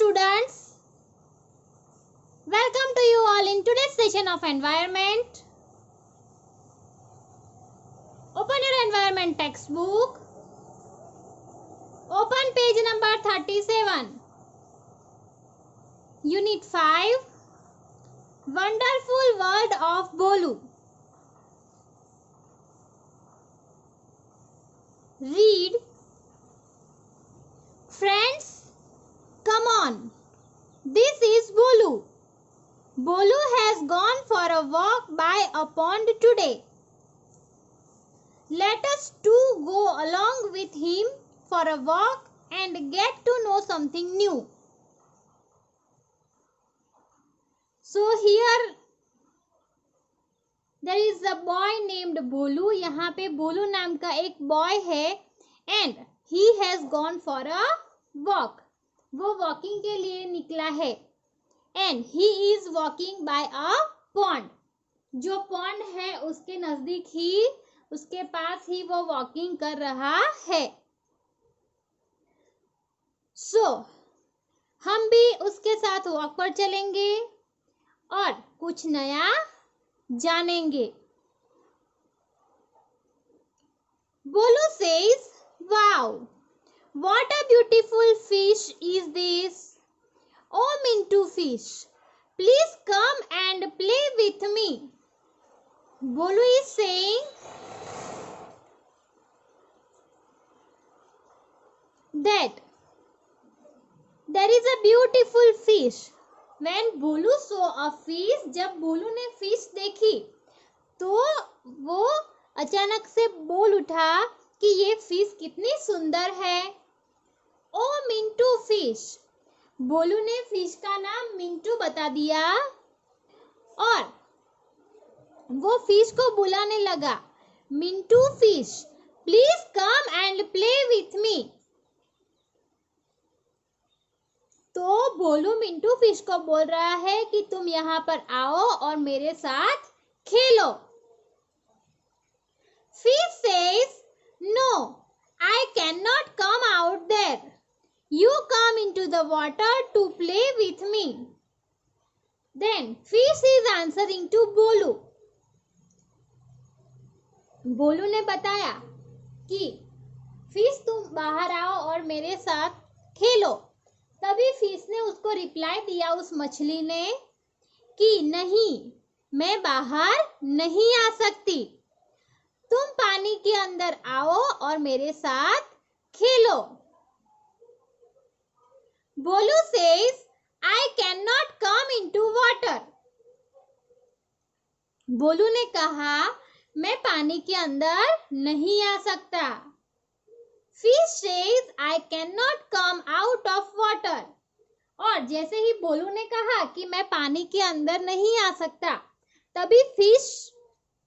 students, welcome to you all in today's session of environment. Open your environment textbook. Open page number 37. Unit 5. Wonderful World of Bolu. Read. Friends, come on. This is Bolu. Bolu has gone for a walk by a pond today. Let us too go along with him for a walk and get to know something new. So here there is a boy named Bolu. यहाँ पे बोलू नाम का एक boy है and he has gone for a walk. वो walking के लिए निकला है and he is walking by a pond. जो पॉन्ड है उसके नजदीक ही, उसके पास ही वो वॉकिंग कर रहा है. So हम भी उसके साथ वॉक पर चलेंगे और कुछ नया जानेंगे. बोलू says, wow, what a beautiful fish is this. Oh Mintu fish, please come and play with me. Bolu is saying that there is a beautiful fish. When Bolu saw a fish, जब बोलू ने fish देखी तो वो अचानक से बोल उठा कि ये फिश कितनी सुंदर है. ओ मिंटू फिश, बोलू ने फिश का नाम मिंटू बता दिया और वो फिश को बुलाने लगा. Mintu fish, please come and play with me. तो बोलू मिंटू फिश को बोल रहा है कि तुम यहाँ पर आओ और मेरे साथ खेलो. Fish says, no, I cannot come out there. You come into the water to play with me. Then fish is answering to Bolu. बोलू ने बताया कि फिश तुम बाहर आओ और मेरे साथ खेलो. तभी फिश ने उसको रिप्लाई दिया, उस मछली ने, कि नहीं, मैं बाहर नहीं आ सकती. तुम पानी के अंदर आओ और मेरे साथ खेलो. बोलू says, I cannot come into water. बोलू ने कहा, मैं पानी के अंदर नहीं आ सकता. Fish says, I cannot come out of water. और जैसे ही बोलू ने कहा कि मैं पानी के अंदर नहीं आ सकता, तभी फिश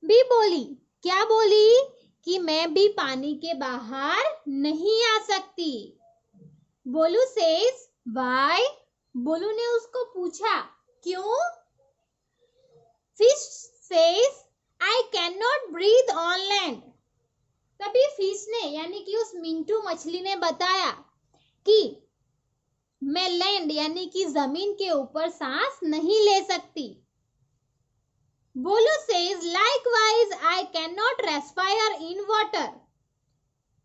भी बोली. क्या बोली? कि मैं भी पानी के बाहर नहीं आ सकती. बोलू says, why? बोलू ने उसको पूछा, क्यों? Fish says, I cannot breathe on land. तभी फिश ने यानी कि उस मिंटू मछली ने बताया कि मैं लैंड यानी कि जमीन के ऊपर सांस नहीं ले सकती. बोलू says, likewise I cannot respire in water.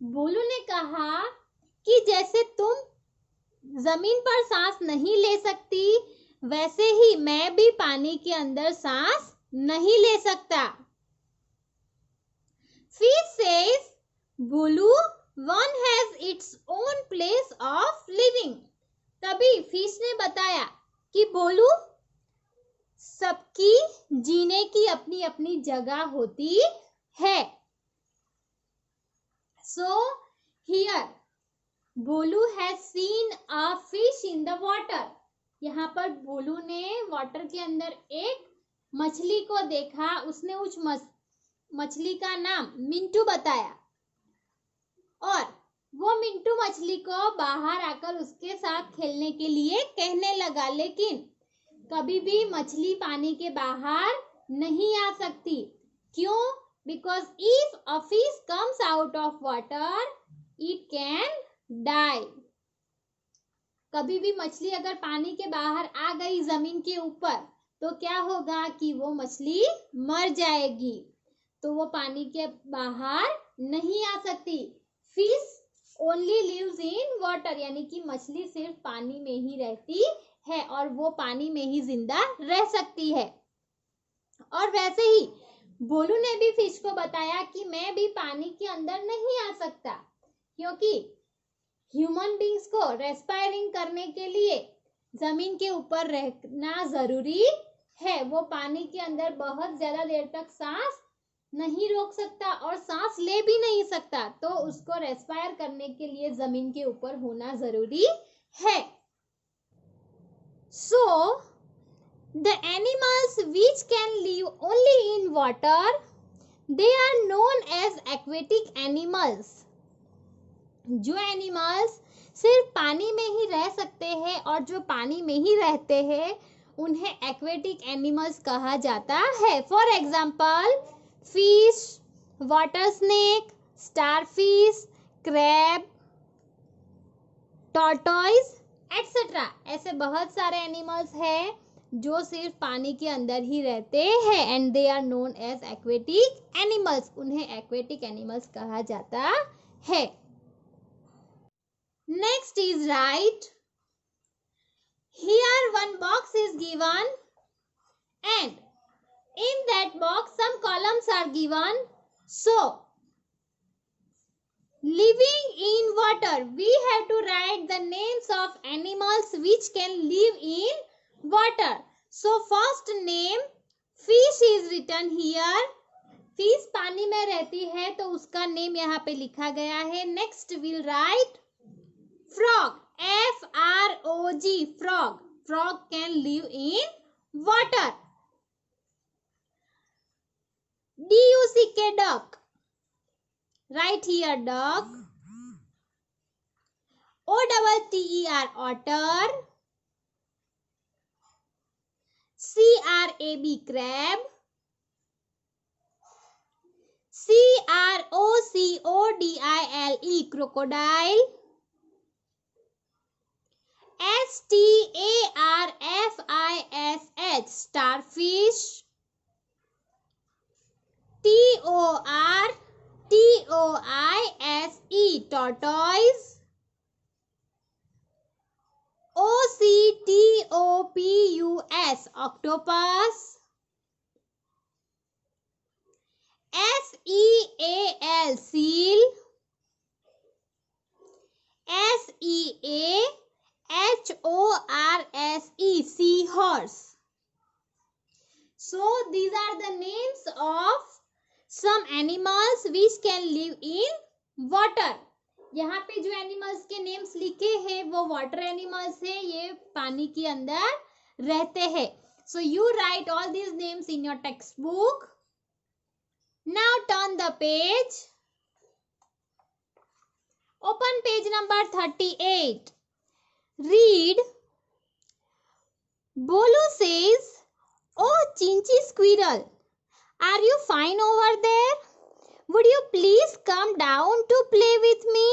बोलू ने कहा कि जैसे तुम जमीन पर सांस नहीं ले सकती, वैसे ही मैं भी पानी के अंदर सांस नहीं ले सकता. Fish says, Bolu, one has its own place of living. तभी फिश ने बताया कि बोलू, सबकी जीने की अपनी अपनी जगह होती है. So here बोलू has seen a fish in the water. यहाँ पर बोलू ने वाटर के अंदर एक मछली को देखा. उसने उस मछली का नाम मिंटू बताया और वो मिंटू मछली को बाहर आकर उसके साथ खेलने के लिए कहने लगा. लेकिन कभी भी मछली पानी के बाहर नहीं आ सकती. क्यों? Because if a fish comes out of water, it can die. कभी भी मछली अगर पानी के बाहर आ गई जमीन के ऊपर तो क्या होगा कि वो मछली मर जाएगी, तो वो पानी के बाहर नहीं आ सकती। Fish only lives in water, यानी कि मछली सिर्फ पानी में ही रहती है और वो पानी में ही जिंदा रह सकती है। और वैसे ही बोलू ने भी फिश को बताया कि मैं भी पानी के अंदर नहीं आ सकता, क्योंकि ह्यूमन बींग्स को रेस्पायरिंग करने के लिए जमीन के ऊपर रहना जरूरी है। वो पानी के अंदर बहुत ज्यादा देर तक सांस नहीं रोक सकता और सांस ले भी नहीं सकता, तो उसको रेस्पायर करने के लिए जमीन के ऊपर होना जरूरी है। सो the animals which can live only in water, they are known as aquatic animals. जो एनिमल्स सिर्फ पानी में ही रह सकते हैं और जो पानी में ही रहते हैं उन्हें एक्वेटिक एनिमल्स कहा जाता है। For example fish, water snake, starfish, crab, tortoise etcetera. ऐसे बहुत सारे एनिमल्स हैं जो सिर्फ पानी के अंदर ही रहते हैं and they are known as aquatic animals. उन्हें एक्वेटिक एनिमल्स कहा जाता है। Next is right. Here one box is given and in that box some columns are given. So living in water, we have to write the names of animals which can live in water. So first name fish is written here. Fish पानी में रहती है तो उसका name यहाँ पे लिखा गया है। Next will write frog, FROG, frog. Frog can live in water. DUCK, duck. Right here duck. OTTER, otter. CRAB, crab. CROCODILE, crocodile. STARFISH, starfish. TORTOISE, tortoise. OCTOPUS, octopus. SEAL, seal. SEAHORSE, seahorse. So these are the names of some animals which can live in water. यहाँ पे जो animals के names लिखे हैं वो water animals है, ये पानी के अंदर रहते हैं। So you write all these names in your textbook. Now turn the page. Open page number 38. Read. Bolu says, "Oh, Chinchi squirrel, are you fine over there? Would you please come down to play with me?"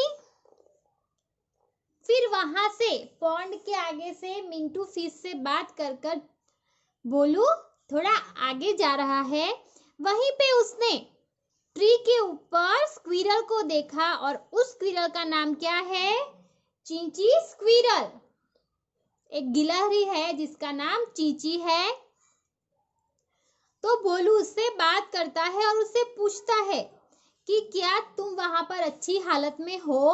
फिर वहां से pond के आगे से Mintu fish से बात कर बोलू थोड़ा आगे जा रहा है। वहीं पे उसने ट्री के ऊपर स्क्विरल को देखा और उस स्क्विरल का नाम क्या है? चींची स्क्विरल। एक गिलहरी है जिसका नाम चींची है। तो बोलू उससे बात करता है और उससे पूछता है कि क्या तुम वहां पर अच्छी हालत में हो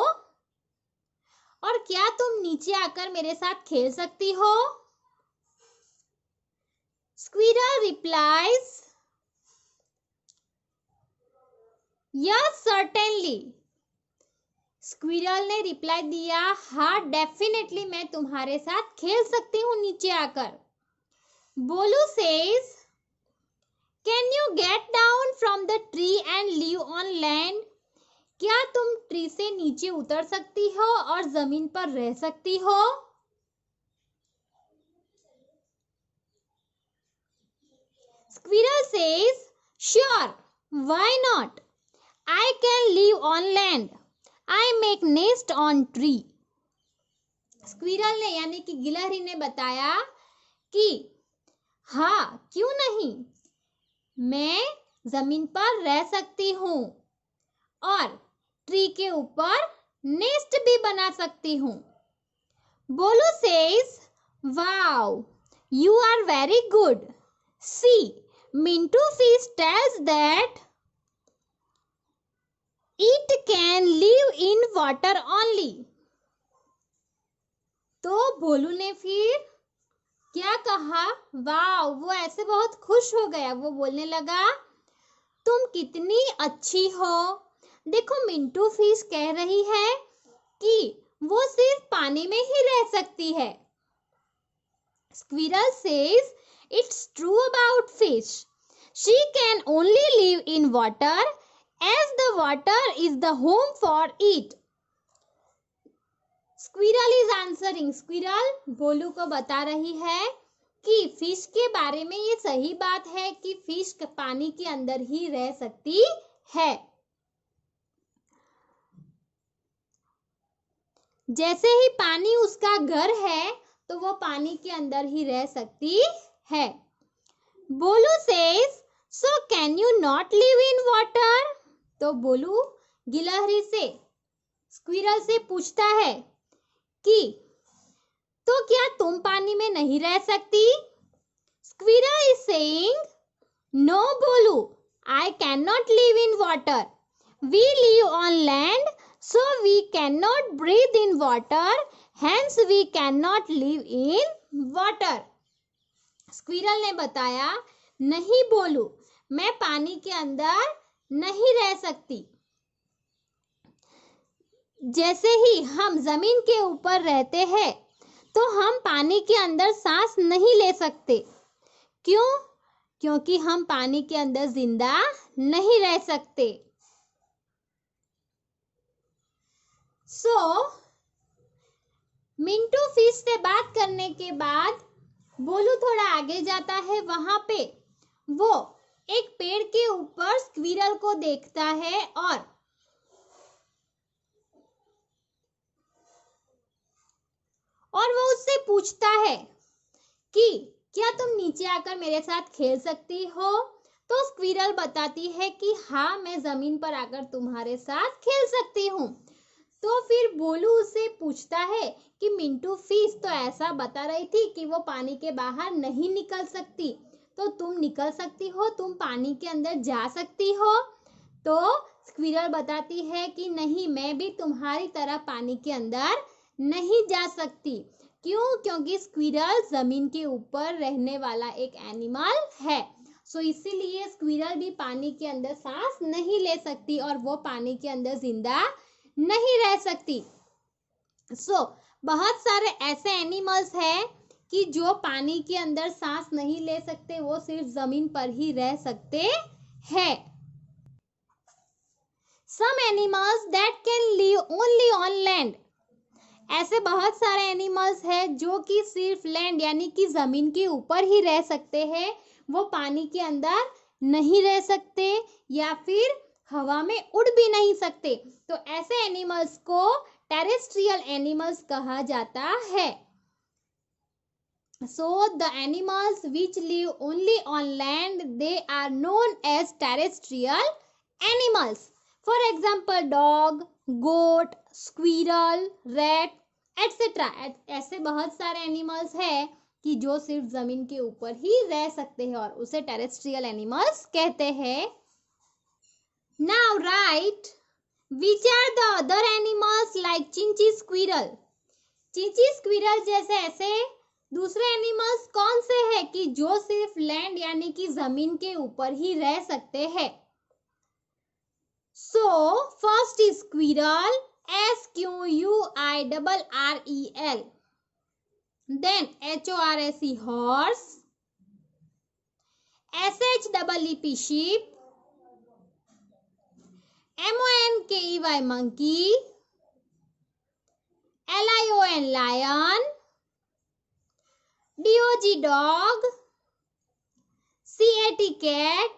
और क्या तुम नीचे आकर मेरे साथ खेल सकती हो? Squirrel replies, yes certainly. Squirrel ने रिप्लाई दिया, हाँ डेफिनेटली मैं तुम्हारे साथ खेल सकती हूँ नीचे आकर। बोलू says, can you get down from the tree and live on land? क्या तुम ट्री से नीचे उतर सकती हो और जमीन पर रह सकती हो? Squirrel says, sure, why not? I can live on land. I make nest on tree. Squirrel ने यानी कि गिलहरी ने बताया कि हाँ, क्यों नहीं, मैं जमीन पर रह सकती हूँ और ट्री के ऊपर नेस्ट भी बना सकती हूँ। बोलू says, wow, you are very good. See, Mintu fish tells that it can live in water only. तो भोलू ने फिर क्या कहा? वाओ, वो ऐसे बहुत खुश हो गया। वो बोलने लगा, तुम कितनी अच्छी हो। देखो, मिंटू फिश कह रही है कि वो सिर्फ पानी में ही रह सकती है। Squirrel says it's true about fish. She can only live in water as the water is the home for it. Squirrel is answering. Squirrel भोलू को बता रही है कि फिश के बारे में ये सही बात है कि फिश पानी के अंदर ही रह सकती है। जैसे ही पानी उसका घर है तो वो पानी के अंदर ही रह सकती है। बोलू says, so can you not live in water? तो बोलू गिलहरी से, स्क्विरल से पूछता है कि तो क्या तुम पानी में नहीं रह सकती? स्क्विरल इज सेइंग, नो बोलू, I can not live in water. We live on land, so we cannot breathe in water, hence we cannot live in water. Squirrel ने बताया, नहीं बोलू, मैं पानी के अंदर नहीं रह सकती। जैसे ही हम जमीन के ऊपर रहते हैं तो हम पानी के अंदर सांस नहीं ले सकते। क्यों? क्योंकि हम पानी के अंदर जिंदा नहीं रह सकते। मिंटू फिश से बात करने के बाद बोलू थोड़ा आगे जाता है। वहां पे वो एक पेड़ के ऊपर स्क्विरल को देखता है और वो उससे पूछता है कि क्या तुम नीचे आकर मेरे साथ खेल सकती हो? तो स्क्विरल बताती है कि हाँ, मैं जमीन पर आकर तुम्हारे साथ खेल सकती हूँ। तो फिर बोलू उससे पूछता है कि मिंटू फिश तो ऐसा बता रही थी कि वो पानी के बाहर नहीं निकल सकती, तो तुम निकल सकती हो, तुम पानी के अंदर जा सकती हो? तो स्क्विरल बताती है कि नहीं, मैं भी तुम्हारी तरह पानी के अंदर नहीं जा सकती। क्यों? क्योंकि स्क्विरल जमीन के ऊपर रहने वाला एक एनिमल है। इसीलिए स्क्विरल भी पानी के अंदर सांस नहीं ले सकती और वो पानी के अंदर जिंदा नहीं रह सकती। बहुत सारे ऐसे एनिमल्स हैं कि जो पानी के अंदर सांस नहीं ले सकते, वो सिर्फ जमीन पर ही रह सकते हैं। Some animals that can live only on land. ऐसे बहुत सारे एनिमल्स हैं जो कि सिर्फ लैंड यानी कि जमीन के ऊपर ही रह सकते हैं, वो पानी के अंदर नहीं रह सकते या फिर हवा में उड़ भी नहीं सकते। तो ऐसे एनिमल्स को टेरेस्ट्रियल एनिमल्स कहा जाता है। So the animals which live only on land, they are known as terrestrial animals. For example, dog, goat, squirrel, rat, etc. ऐसे बहुत सारे एनिमल्स हैं कि जो सिर्फ जमीन के ऊपर ही रह सकते हैं और उसे टेरेस्ट्रियल एनिमल्स कहते हैं। Now write which are the other animals like चिंची squirrel. चिंची स्क्विरल जैसे ऐसे दूसरे एनिमल्स कौन से हैं कि जो सिर्फ लैंड यानी कि जमीन के ऊपर ही रह सकते हैं? First is squirrel, SQUIRREL, then HORSE horse, SHEEP sheep, MONKEY monkey, LION lion, DOG dog, CAT cat,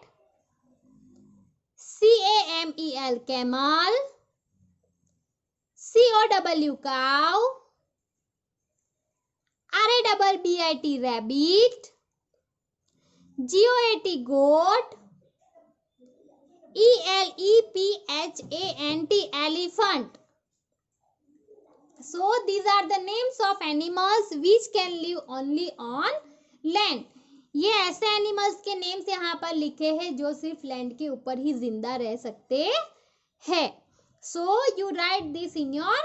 CAMEL camel, COW cow, double B-I-T rabbit, G-O-A-T goat, E-L-E-P-H-A-N-T elephant. So these are the names of animals which can live only on land. ये ऐसे animals के names यहाँ पर लिखे हैं जो सिर्फ land के ऊपर ही जिंदा रह सकते हैं. So you write this in your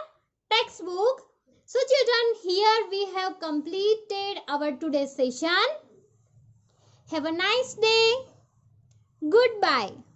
textbook. So children, here we have completed our today's session. Have a nice day. Goodbye.